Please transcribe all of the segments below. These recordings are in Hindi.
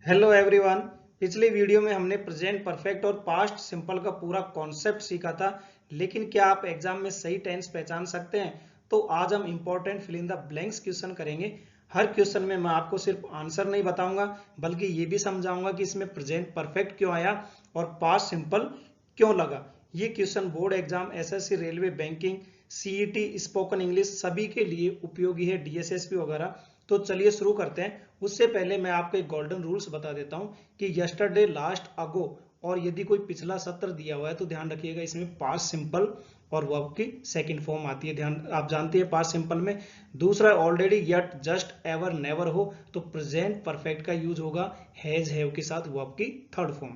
Hello everyone. पिछले वीडियो में हमने प्रेजेंट परफेक्ट और पास्ट सिंपल का पूरा कॉन्सेप्ट सीखा था, लेकिन क्या आप एग्जाम में सही टेंस पहचान सकते हैं? तो आज हम important fill in the blanks question करेंगे। हर क्वेश्चन में मैं आपको सिर्फ आंसर नहीं बताऊंगा, बल्कि ये भी समझाऊंगा कि इसमें प्रेजेंट परफेक्ट क्यों आया और पास्ट सिंपल क्यों लगा। ये question board exam, SSC, railway, banking, CET, spoken English सभी के लिए उपयोगी है, डीएसएसपी वगैरह। तो चलिए शुरू करते हैं। उससे पहले मैं आपको एक गोल्डन रूल्स बता देता हूं कि यस्टरडे, लास्ट, अगो और यदि कोई पिछला सत्र दिया हुआ है तो ध्यान रखिएगा इसमें पास्ट सिंपल और वर्ब की सेकंड फॉर्म आती है। ध्यान, आप जानते हैं पास्ट सिंपल में। दूसरा, already, yet, just, ever, never हो तो प्रेजेंट परफेक्ट का यूज होगा हैज, हैव के साथ वर्ब की थर्ड फॉर्म।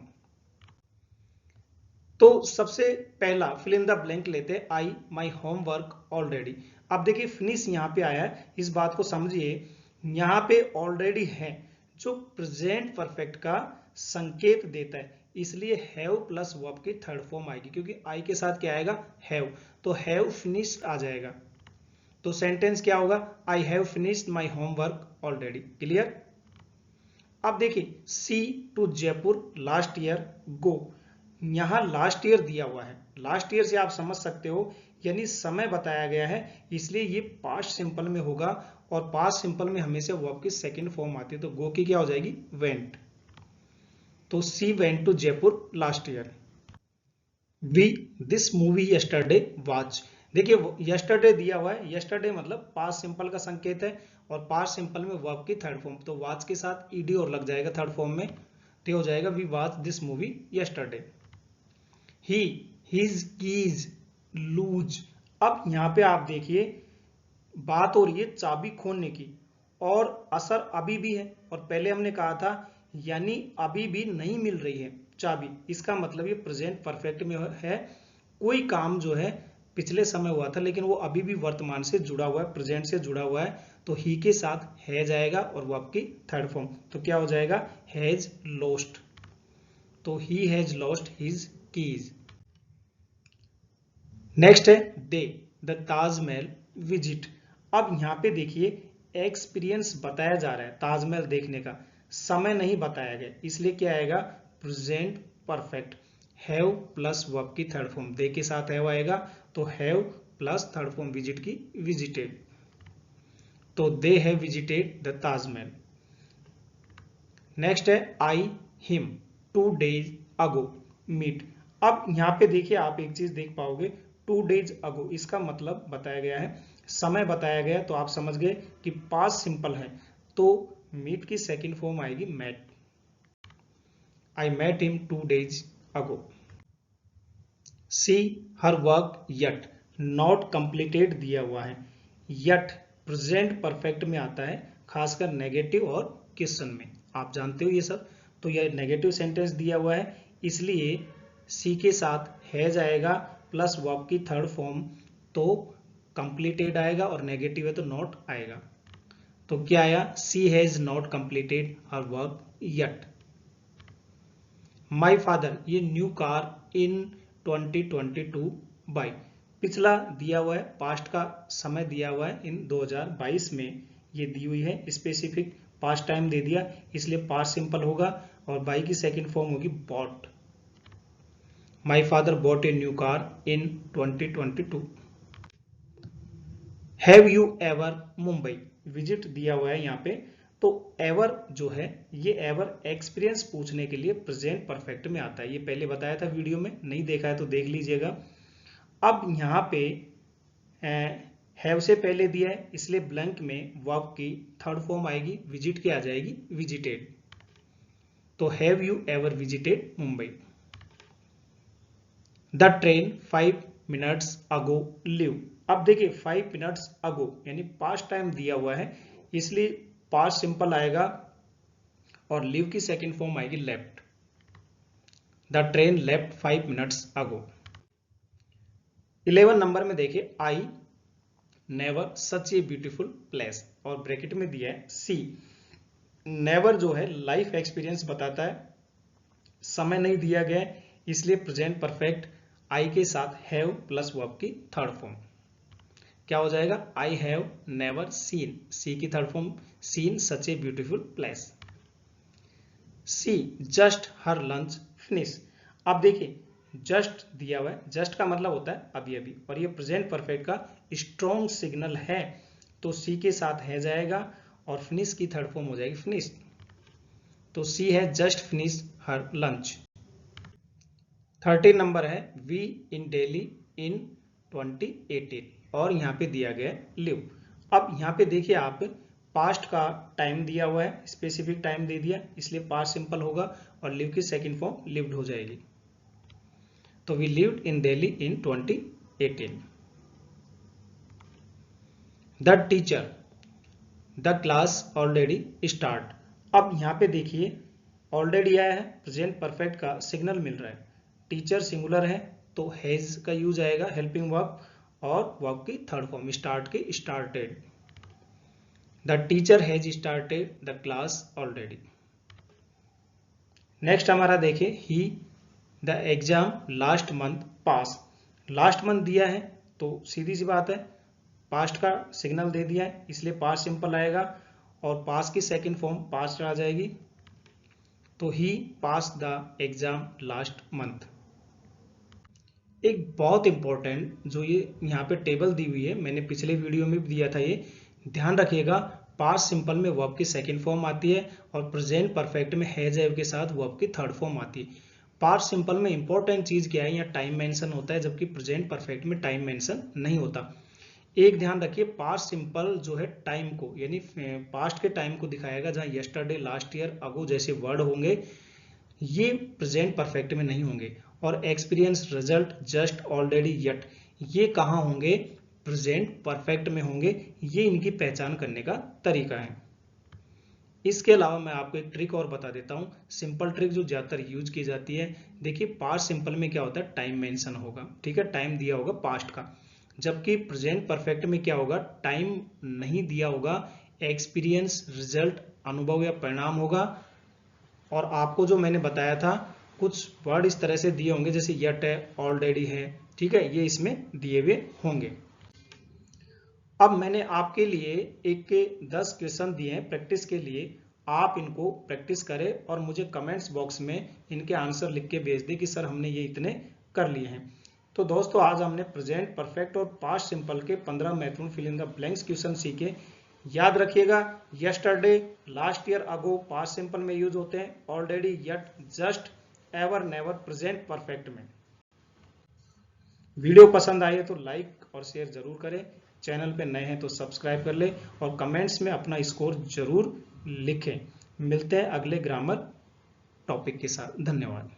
तो सबसे पहला फिल इन द ब्लैंक लेते हैं, आई माई होमवर्क ऑलरेडी। अब देखिए फिनिश यहाँ पे आया है, इस बात को समझिए। यहाँ पे ऑलरेडी है जो प्रेजेंट परफेक्ट का संकेत देता है, इसलिए हैव प्लस वर्ब की थर्ड फॉर्म आएगी, क्योंकि आई के साथ क्या आएगा, हैव, तो हैव फिनिश्ड आ जाएगा। तो सेंटेंस क्या होगा, I have finished my homework already. Clear. अब देखिए, सी टू जयपुर लास्ट ईयर गो। यहां लास्ट ईयर दिया हुआ है, लास्ट ईयर से आप समझ सकते हो यानी समय बताया गया है, इसलिए ये पास्ट सिंपल में होगा। और पास्ट सिंपल में हमेशा वर्ब की सेकंड फॉर्म आती है, तो गो की क्या हो जाएगी, वेंट। तो she went to Jaipur last year. We this movie yesterday watch. देखिए यस्टरडे दिया हुआ है, यस्टरडे मतलब पास्ट सिंपल का संकेत है और पास्ट सिंपल में वर्ब की थर्ड फॉर्म, तो वॉच के साथ ईडी और लग जाएगा थर्ड फॉर्म में, तो हो जाएगा we watch this movie yesterday. He, his, keys, lose. अब यहां पे आप देखिए बात हो रही है चाबी खोने की, और असर अभी भी है, और पहले हमने कहा था यानी अभी भी नहीं मिल रही है चाबी, इसका मतलब ये प्रेजेंट परफेक्ट में है। कोई काम जो है पिछले समय हुआ था लेकिन वो अभी भी वर्तमान से जुड़ा हुआ है, प्रेजेंट से जुड़ा हुआ है, तो ही के साथ है जाएगा और वो आपकी थर्ड फॉर्म, तो क्या हो जाएगा, हैज लॉस्ट। तो he has lost his keys. Next है दे द ताजमहल विजिट। अब यहां पे देखिए एक्सपीरियंस बताया जा रहा है ताजमहल देखने का, समय नहीं बताया गया, इसलिए क्या आएगा, present perfect. Have plus verb की थर्ड फॉर्म, दे के साथ हैव आएगा, तो have plus third form visit की विजिटेड, तो they have visited the Taj Mahal. Next है आई हिम 2 days अगो मीट। अब यहां पे देखिए आप एक चीज देख पाओगे, 2 days अगो, इसका मतलब बताया गया है, समय बताया गया, तो आप समझ गए कि पास्ट सिंपल है, तो मीट की सेकंड फॉर्म आएगी met. I met him 2 days ago. See her work yet, not completed दिया हुआ है, यट प्रेजेंट परफेक्ट में आता है, खासकर नेगेटिव और क्वेश्चन में, आप जानते हो ये सब। तो यह नेगेटिव सेंटेंस दिया हुआ है, इसलिए सी के साथ है जाएगा प्लस वर्ब की थर्ड फॉर्म, तो कंप्लीटेड आएगा, और नेगेटिव है तो नॉट आएगा, तो क्या आया, she has not completed her work yet. My father ये न्यू कार इन 2022 बाई, पिछला दिया हुआ है, पास्ट का समय दिया हुआ है इन 2022 में, ये दी हुई है स्पेसिफिक, पास्ट टाइम दे दिया इसलिए पास्ट सिंपल होगा, और बाई की सेकंड फॉर्म होगी bought. My father bought a new car in 2022। Have you ever Mumbai, visit दिया हुआ है यहाँ पे, तो एवर जो है ये एवर एक्सपीरियंस पूछने के लिए प्रेजेंट परफेक्ट में आता है, ये पहले बताया था वीडियो में, नहीं देखा है तो देख लीजिएगा। अब यहाँ पे हैव से पहले दिया है, इसलिए ब्लैंक में वर्ब की थर्ड फॉर्म आएगी, विजिट की आ जाएगी विजिटेड, तो have you ever visited Mumbai. The train 5 minutes ago leave. अब देखिए 5 minutes अगो यानी पास्ट टाइम दिया हुआ है, इसलिए पास्ट सिंपल आएगा, और लीव की सेकंड फॉर्म आएगी left. The train left 5 minutes ago. 11 number में देखिए, I never such a beautiful place, और ब्रैकेट में दिया है सी। नेवर जो है लाइफ एक्सपीरियंस बताता है, समय नहीं दिया गया है, इसलिए प्रेजेंट परफेक्ट, आई के साथ हैव प्लस वर्ब की थर्ड फॉर्म, क्या हो जाएगा, I have never seen, see की third form seen such a beautiful place. See just her lunch finish. अब देखिए जस्ट दिया हुआ है, जस्ट का मतलब होता है अभी अभी, और ये प्रेजेंट परफेक्ट का स्ट्रॉन्ग सिग्नल है, तो सी के साथ है जाएगा और फिनिश की थर्ड फॉर्म हो जाएगी फिनिश। तो सी है जस्ट फिनिश हर लंच। 13 नंबर है वी इन दिल्ली इन 2018 और यहाँ पे दिया गया लिव। अब यहाँ पे देखिए आप पास्ट का टाइम दिया हुआ है, स्पेसिफिक टाइम दे दिया, इसलिए पास्ट सिंपल होगा और लिव की सेकंड फॉर्म लिव्ड हो जाएगी। तो we lived in Delhi in 2018। The teacher the class already start. अब यहाँ पे देखिए ऑलरेडी आया है, प्रेजेंट परफेक्ट का सिग्नल मिल रहा है, टीचर सिंगुलर है तो हैज का यूज आएगा हेल्पिंग वर्ब, और वर्ब की थर्ड फॉर्म स्टार्ट की started. The teacher has started the class already. Next हमारा देखिए he the exam last month pass. Last month दिया है तो सीधी सी बात है पास्ट का सिग्नल दे दिया है, इसलिए पास्ट सिंपल आएगा और पास की सेकंड फॉर्म पास्ट आ जाएगी। तो ही पास द एग्जाम लास्ट मंथ। एक बहुत इंपॉर्टेंट जो ये यहाँ पे टेबल दी हुई है, मैंने पिछले वीडियो में भी दिया था, ये ध्यान रखिएगा। पास्ट सिंपल में वर्ब की सेकंड फॉर्म आती है और प्रेजेंट परफेक्ट में हैज हैव के साथ वर्ब की थर्ड फॉर्म आती है। पास्ट सिंपल में इंपॉर्टेंट चीज क्या है, यहाँ टाइम मेंशन होता है, जबकि प्रेजेंट परफेक्ट में टाइम मेंशन नहीं होता। एक ध्यान रखिए, पास्ट सिंपल जो है टाइम को यानी पास्ट के टाइम को दिखाएगा, जहां यस्टरडे, लास्ट ईयर, अगो जैसे वर्ड होंगे ये प्रेजेंट परफेक्ट में नहीं होंगे। और experience, result, just, already, yet ये कहाँ होंगे, प्रेजेंट परफेक्ट में होंगे। ये इनकी पहचान करने का तरीका है। इसके अलावा मैं आपको एक ट्रिक और बता देता हूँ, सिंपल ट्रिक जो ज्यादातर यूज की जाती है। देखिए पास्ट सिंपल में क्या होता है, टाइम मेंशन होगा, ठीक है, टाइम दिया होगा पास्ट का, जबकि प्रेजेंट परफेक्ट में क्या होगा, टाइम नहीं दिया होगा, एक्सपीरियंस, रिजल्ट, अनुभव या परिणाम होगा। और आपको जो मैंने बताया था कुछ वर्ड इस तरह से दिए होंगे जैसे यट है, ऑलरेडी है, ठीक है, ये इसमें दिए हुए होंगे। अब मैंने आपके लिए एक के 10 क्वेश्चन दिए हैं प्रैक्टिस के लिए, आप इनको प्रैक्टिस करें और मुझे कमेंट्स बॉक्स में इनके आंसर लिख के भेज दें कि सर हमने ये इतने कर लिए हैं। तो दोस्तों आज हमने प्रेजेंट परफेक्ट और पास्ट सिंपल के 15 महत्वपूर्ण fill in the blanks question सीखे। याद रखिएगा yesterday, last year, ago past simple में यूज होते हैं, already, yet, just, ever, never present perfect में। वीडियो पसंद आई है तो लाइक और शेयर जरूर करें, चैनल पे नए हैं तो सब्सक्राइब कर ले और कमेंट्स में अपना स्कोर जरूर लिखें। मिलते हैं अगले ग्रामर टॉपिक के साथ। धन्यवाद।